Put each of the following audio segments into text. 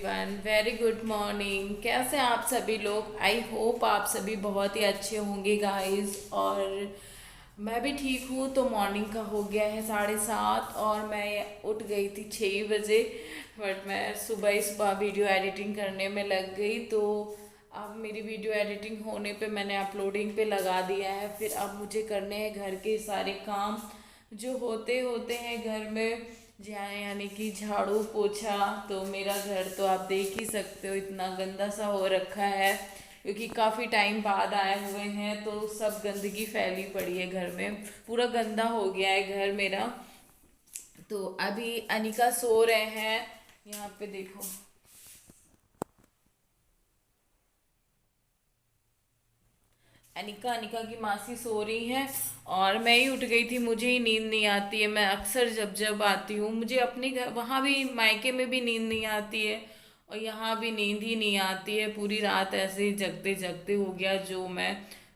Everyone, very good morning. कैसे हैं आप सभी लोग? आई होप आप सभी बहुत ही अच्छे होंगे गाइस। और मैं भी ठीक हूँ। तो मॉर्निंग का हो गया है 7:30 और मैं उठ गई थी 6 बजे। बट मैं सुबह ही सुबह वीडियो एडिटिंग करने में लग गई। तो अब मेरी वीडियो एडिटिंग होने पे मैंने अपलोडिंग पे लगा दिया है। फिर अब मुझे करने हैं घर के सारे काम जो होते होते हैं घर में, यानी कि झाड़ू पोछा। तो मेरा घर तो आप देख ही सकते हो, इतना गंदा सा हो रखा है क्योंकि काफ़ी टाइम बाद आए हुए हैं। तो सब गंदगी फैली पड़ी है घर में, पूरा गंदा हो गया है घर मेरा। तो अभी अनिका सो रहे हैं, यहाँ पे देखो। अनिका अनिका की मासी सो रही हैं और मैं ही उठ गई थी। मुझे ही नींद नहीं आती है। मैं अक्सर जब जब आती हूँ, मुझे अपने घर वहाँ भी मायके में भी नींद नहीं आती है और यहाँ भी नींद ही नहीं आती है। पूरी रात ऐसे ही जगते जगते हो गया। जो मैं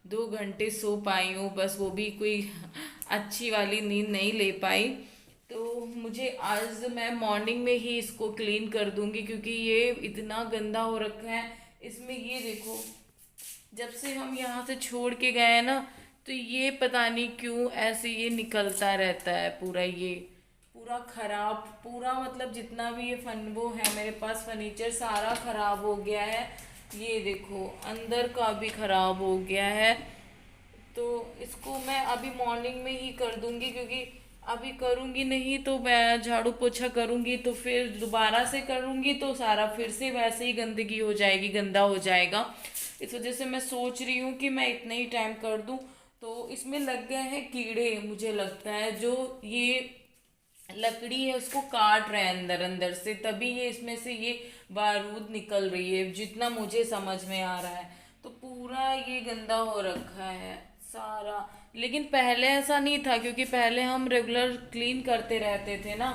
2 घंटे सो पाई हूँ बस, वो भी कोई अच्छी वाली नींद नहीं ले पाई। तो मुझे आज मैं मॉर्निंग में ही इसको क्लीन कर दूंगी क्योंकि ये इतना गंदा हो रखा है। इसमें ये देखो, जब से हम यहाँ से छोड़ के गए हैं ना, तो ये पता नहीं क्यों ऐसे ये निकलता रहता है पूरा। ये पूरा खराब, पूरा मतलब जितना भी ये वो है मेरे पास फर्नीचर सारा खराब हो गया है। ये देखो अंदर का भी खराब हो गया है। तो इसको मैं अभी मॉर्निंग में ही कर दूंगी क्योंकि अभी करूंगी नहीं तो मैं झाड़ू पोछा करूंगी तो फिर दोबारा से करूंगी तो सारा फिर से वैसे ही गंदगी हो जाएगी, गंदा हो जाएगा। इस वजह से मैं सोच रही हूँ कि मैं इतने ही टाइम कर दूं। तो इसमें लग गए हैं कीड़े, मुझे लगता है जो ये लकड़ी है उसको काट रहे हैं अंदर अंदर से, तभी ये इसमें से ये बारूद निकल रही है, जितना मुझे समझ में आ रहा है। तो पूरा ये गंदा हो रखा है सारा। लेकिन पहले ऐसा नहीं था क्योंकि पहले हम रेगुलर क्लीन करते रहते थे ना,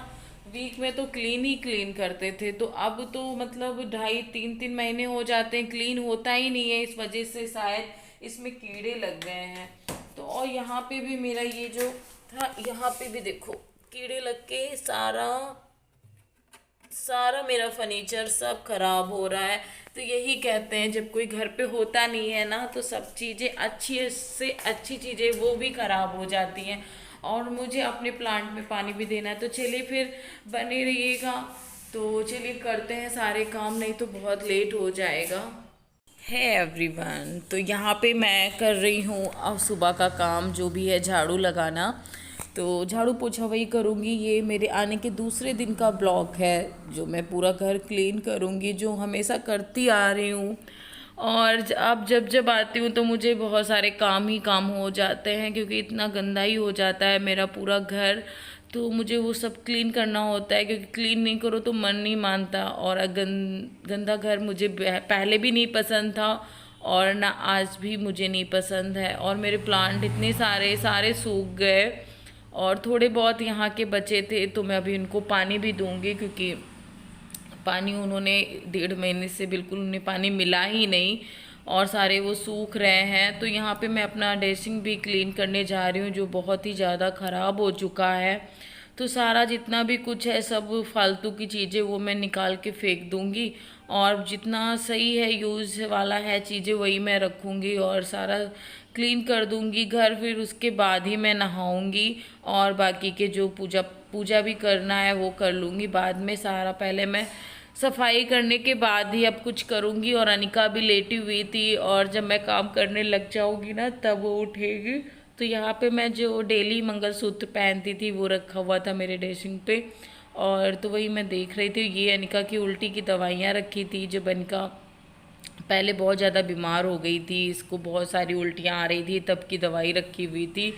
वीक में तो क्लीन ही क्लीन करते थे। तो अब तो मतलब 2.5 3 3 महीने हो जाते हैं क्लीन होता ही नहीं है। इस वजह से शायद इसमें कीड़े लग गए हैं। तो और यहाँ पे भी मेरा ये जो था, यहाँ पे भी देखो कीड़े लग के सारा सारा मेरा फर्नीचर सब खराब हो रहा है। तो यही कहते हैं जब कोई घर पे होता नहीं है ना, तो सब चीज़ें अच्छी से अच्छी चीज़ें वो भी खराब हो जाती हैं। और मुझे अपने प्लांट में पानी भी देना है। तो चलिए फिर बने रहिएगा। तो चलिए करते हैं सारे काम, नहीं तो बहुत लेट हो जाएगा। है एवरीवन, तो यहाँ पे मैं कर रही हूँ अब सुबह का काम जो भी है, झाड़ू लगाना। तो झाड़ू पोछा वही करूँगी। ये मेरे आने के दूसरे दिन का ब्लॉग है जो मैं पूरा घर क्लीन करूँगी, जो हमेशा करती आ रही हूँ। और अब जब जब आती हूँ तो मुझे बहुत सारे काम ही काम हो जाते हैं क्योंकि इतना गंदा ही हो जाता है मेरा पूरा घर। तो मुझे वो सब क्लीन करना होता है क्योंकि क्लीन नहीं करो तो मन नहीं मानता। और गंदा घर मुझे पहले भी नहीं पसंद था और ना आज भी मुझे नहीं पसंद है। और मेरे प्लांट इतने सारे सारे सूख गए और थोड़े बहुत यहाँ के बचे थे, तो मैं अभी उनको पानी भी दूंगी क्योंकि पानी उन्होंने 1.5 महीने से बिल्कुल उन्हें पानी मिला ही नहीं और सारे वो सूख रहे हैं। तो यहाँ पे मैं अपना ड्रेसिंग भी क्लीन करने जा रही हूँ जो बहुत ही ज़्यादा ख़राब हो चुका है। तो सारा जितना भी कुछ है सब फालतू की चीज़ें वो मैं निकाल के फेंक दूँगी और जितना सही है यूज़ वाला है चीज़ें वही मैं रखूँगी और सारा क्लीन कर दूँगी घर। फिर उसके बाद ही मैं नहाऊँगी और बाकी के जो पूजा पूजा भी करना है वो कर लूँगी बाद में। सारा पहले मैं सफाई करने के बाद ही अब कुछ करूँगी। और अनिका भी लेटी हुई थी और जब मैं काम करने लग जाऊँगी ना तब वो उठेगी। तो यहाँ पे मैं जो डेली मंगलसूत्र पहनती थी वो रखा हुआ था मेरे ड्रेसिंग पे, और तो वही मैं देख रही थी। ये अनिका की उल्टी की दवाइयाँ रखी थी। जब अनिका पहले बहुत ज़्यादा बीमार हो गई थी, इसको बहुत सारी उल्टियाँ आ रही थी, तब की दवाई रखी हुई थी।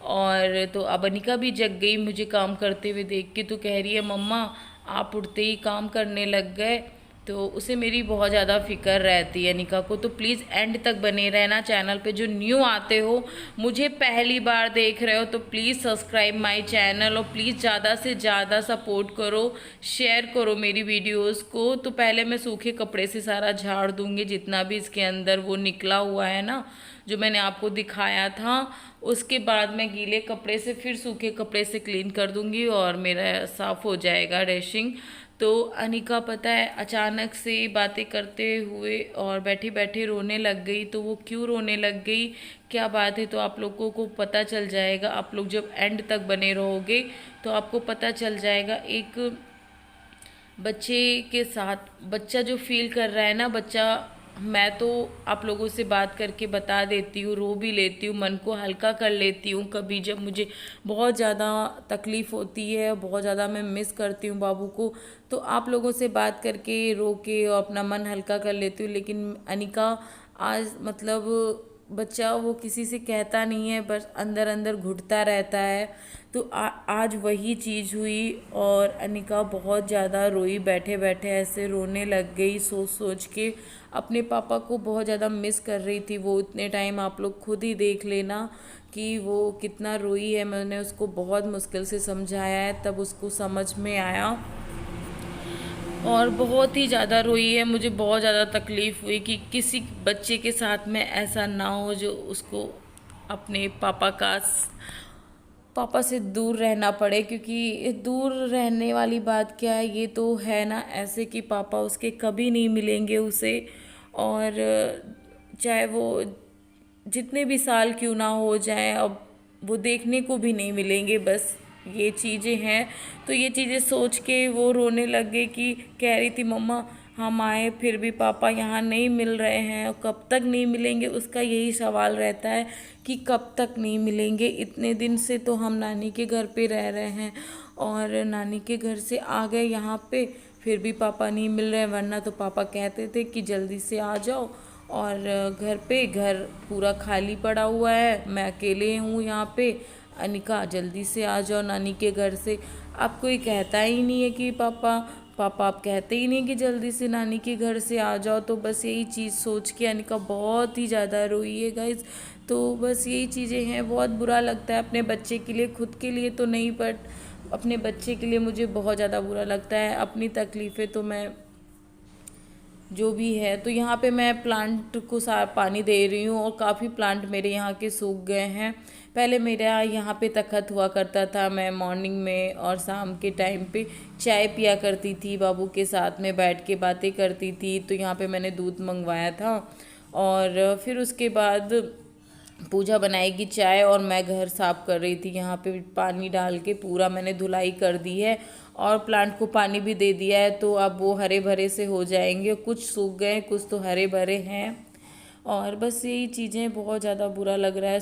और तो अब अनिका भी जग गई मुझे काम करते हुए देख के, तो कह रही है मम्मा आप उठते ही काम करने लग गए। तो उसे मेरी बहुत ज़्यादा फिक्र रहती है अनिका को। तो प्लीज़ एंड तक बने रहना चैनल पे। जो न्यू आते हो, मुझे पहली बार देख रहे हो, तो प्लीज़ सब्सक्राइब माय चैनल और प्लीज़ ज़्यादा से ज़्यादा सपोर्ट करो, शेयर करो मेरी वीडियोस को। तो पहले मैं सूखे कपड़े से सारा झाड़ दूँगी जितना भी इसके अंदर वो निकला हुआ है ना, जो मैंने आपको दिखाया था। उसके बाद मैं गीले कपड़े से फिर सूखे कपड़े से क्लीन कर दूंगी और मेरा साफ़ हो जाएगा ड्रेसिंग। तो अनिका पता है अचानक से बातें करते हुए और बैठे बैठे रोने लग गई। तो वो क्यों रोने लग गई, क्या बात है, तो आप लोगों को पता चल जाएगा। आप लोग जब एंड तक बने रहोगे तो आपको पता चल जाएगा। एक बच्चे के साथ बच्चा जो फील कर रहा है ना, बच्चा, मैं तो आप लोगों से बात करके बता देती हूँ, रो भी लेती हूँ, मन को हल्का कर लेती हूँ। कभी जब मुझे बहुत ज़्यादा तकलीफ़ होती है, बहुत ज़्यादा मैं मिस करती हूँ बाबू को, तो आप लोगों से बात करके रो के और अपना मन हल्का कर लेती हूँ। लेकिन अनिका आज मतलब बच्चा वो किसी से कहता नहीं है, बस अंदर अंदर घुटता रहता है। तो आज वही चीज़ हुई और अनिका बहुत ज़्यादा रोई, बैठे बैठे ऐसे रोने लग गई, सोच सोच के अपने पापा को बहुत ज़्यादा मिस कर रही थी वो। इतने टाइम आप लोग खुद ही देख लेना कि वो कितना रोई है। मैंने उसको बहुत मुश्किल से समझाया है, तब उसको समझ में आया और बहुत ही ज़्यादा रोई है। मुझे बहुत ज़्यादा तकलीफ़ हुई कि किसी बच्चे के साथ में ऐसा ना हो जो उसको अपने पापा से दूर रहना पड़े। क्योंकि दूर रहने वाली बात क्या है, ये तो है ना ऐसे कि पापा उसके कभी नहीं मिलेंगे उसे, और चाहे वो जितने भी साल क्यों ना हो जाए, अब वो देखने को भी नहीं मिलेंगे। बस ये चीज़ें हैं। तो ये चीज़ें सोच के वो रोने लग गई कि कह रही थी मम्मा हम आए फिर भी पापा यहाँ नहीं मिल रहे हैं, और कब तक नहीं मिलेंगे, उसका यही सवाल रहता है कि कब तक नहीं मिलेंगे। इतने दिन से तो हम नानी के घर पे रह रहे हैं और नानी के घर से आ गए यहाँ पे, फिर भी पापा नहीं मिल रहे हैं। वरना तो पापा कहते थे कि जल्दी से आ जाओ, और घर पूरा खाली पड़ा हुआ है, मैं अकेले हूँ यहाँ पे, अनिका जल्दी से आ जाओ नानी के घर से। अब कोई कहता ही नहीं है कि पापा आप कहते ही नहीं कि जल्दी से नानी के घर से आ जाओ। तो बस यही चीज़ सोच के अनिका बहुत ही ज़्यादा रोई है गाइस। तो बस यही चीज़ें हैं, बहुत बुरा लगता है अपने बच्चे के लिए, खुद के लिए तो नहीं बट अपने बच्चे के लिए मुझे बहुत ज़्यादा बुरा लगता है। अपनी तकलीफ़ें तो मैं जो भी है, तो यहाँ पे मैं प्लांट को पानी दे रही हूँ और काफ़ी प्लांट मेरे यहाँ के सूख गए हैं। पहले मेरा यहाँ पे तखत हुआ करता था, मैं मॉर्निंग में और शाम के टाइम पे चाय पिया करती थी, बाबू के साथ में बैठ के बातें करती थी। तो यहाँ पे मैंने दूध मंगवाया था और फिर उसके बाद पूजा बनाएगी चाय, और मैं घर साफ़ कर रही थी। यहाँ पे पानी डाल के पूरा मैंने धुलाई कर दी है और प्लांट को पानी भी दे दिया है। तो अब वो हरे भरे से हो जाएंगे, कुछ सूख गए कुछ तो हरे भरे हैं। और बस यही चीज़ें, बहुत ज़्यादा बुरा लग रहा है।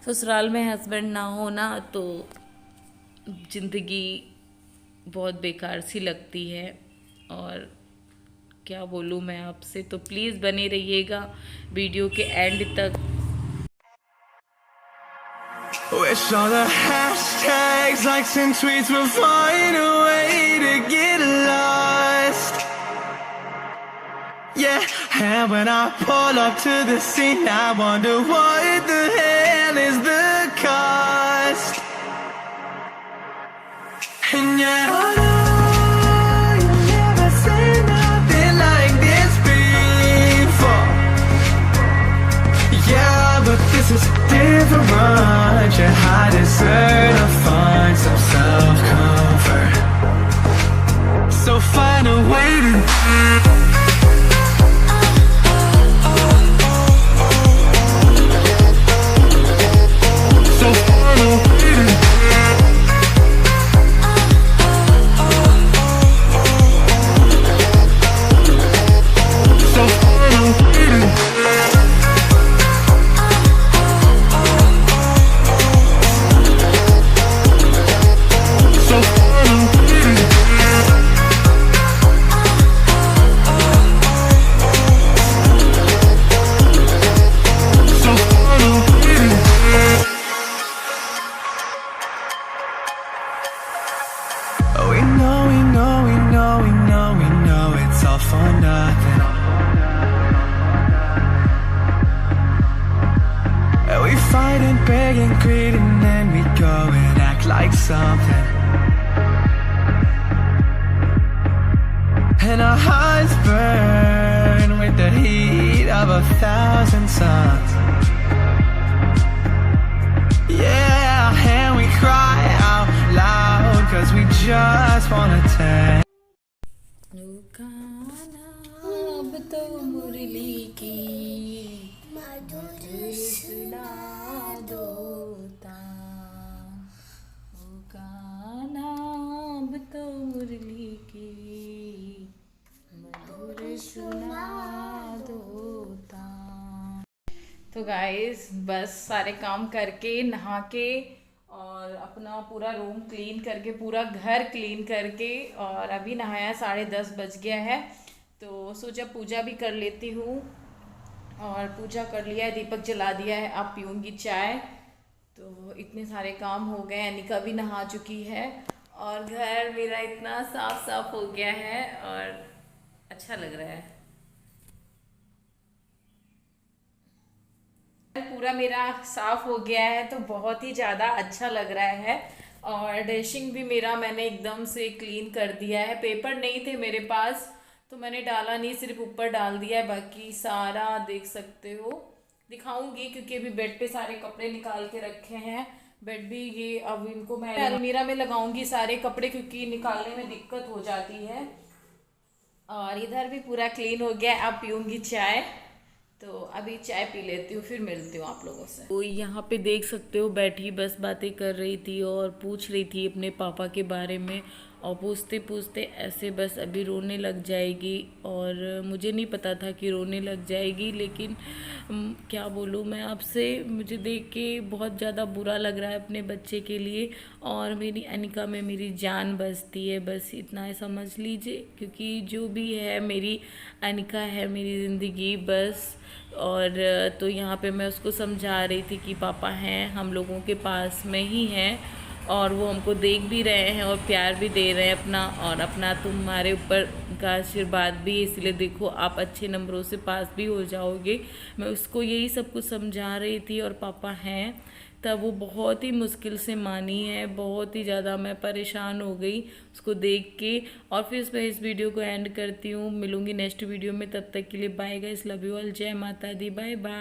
ससुराल में हस्बैंड ना हो ना तो ज़िंदगी बहुत बेकार सी लगती है। और क्या बोलूँ मैं आपसे, तो प्लीज़ बने रहिएगा वीडियो के एंड तक। Wish all the hashtags, likes and tweets will find a way to get lost. Yeah, and when I pull up to the scene, I wonder what the hell is the cost. And yeah, I know you've never seen nothing like this before. Yeah, but this is different. I deserve to find some self-comfort. So find a way to for nothing. We fight and beg and greed, and then we go and act like something. And our hearts burn with the heat of 1,000 suns. Yeah, and we cry out loud 'cause we just wanna tell. गाना अब तो मुरली की मधुर सुना दो तान। ओ गाना अब तो मुरली की मधुर सुना दो तान। तो गाइस बस सारे काम करके नहा के और अपना पूरा रूम क्लीन करके पूरा घर क्लीन करके और अभी नहाया 10:30 बज गया है, तो सोचा पूजा भी कर लेती हूँ। और पूजा कर लिया है, दीपक जला दिया है, अब पीऊँगी चाय। तो इतने सारे काम हो गए, अनिका भी नहा चुकी है और घर मेरा इतना साफ साफ हो गया है और अच्छा लग रहा है। पूरा मेरा साफ हो गया है तो बहुत ही ज़्यादा अच्छा लग रहा है। और डैशिंग भी मेरा मैंने एकदम से क्लीन कर दिया है। पेपर नहीं थे मेरे पास तो मैंने डाला नहीं, सिर्फ ऊपर डाल दिया है, बाकी सारा देख सकते हो। दिखाऊंगी क्योंकि अभी बेड पे सारे कपड़े निकाल के रखे हैं। बेड भी ये अब इनको मैं अलमीरा में लगाऊंगी सारे कपड़े क्योंकि निकालने में दिक्कत हो जाती है। और इधर भी पूरा क्लीन हो गया, अब पीऊँगी चाय। तो अभी चाय पी लेती हूँ, फिर मिलती हूँ आप लोगों से। तो यहाँ पे देख सकते हो बैठी बस बातें कर रही थी और पूछ रही थी अपने पापा के बारे में। और पूछते पूछते ऐसे बस अभी रोने लग जाएगी। और मुझे नहीं पता था कि रोने लग जाएगी, लेकिन क्या बोलूँ मैं आपसे, मुझे देख के बहुत ज़्यादा बुरा लग रहा है अपने बच्चे के लिए। और मेरी अनिका में मेरी जान बसती है, बस इतना है समझ लीजिए, क्योंकि जो भी है मेरी अनिका है मेरी ज़िंदगी बस। और तो यहाँ पे मैं उसको समझा रही थी कि पापा हैं, हम लोगों के पास में ही हैं और वो हमको देख भी रहे हैं और प्यार भी दे रहे हैं अपना, और अपना तुम्हारे ऊपर का आशीर्वाद भी है, इसलिए देखो आप अच्छे नंबरों से पास भी हो जाओगे। मैं उसको यही सब कुछ समझा रही थी और पापा हैं, तब वो बहुत ही मुश्किल से मानी है। बहुत ही ज़्यादा मैं परेशान हो गई उसको देख के। और फिर मैं इस वीडियो को एंड करती हूँ, मिलूँगी नेक्स्ट वीडियो में, तब तक के लिए bye guys, love you all, जय माता दी, बाय बाय।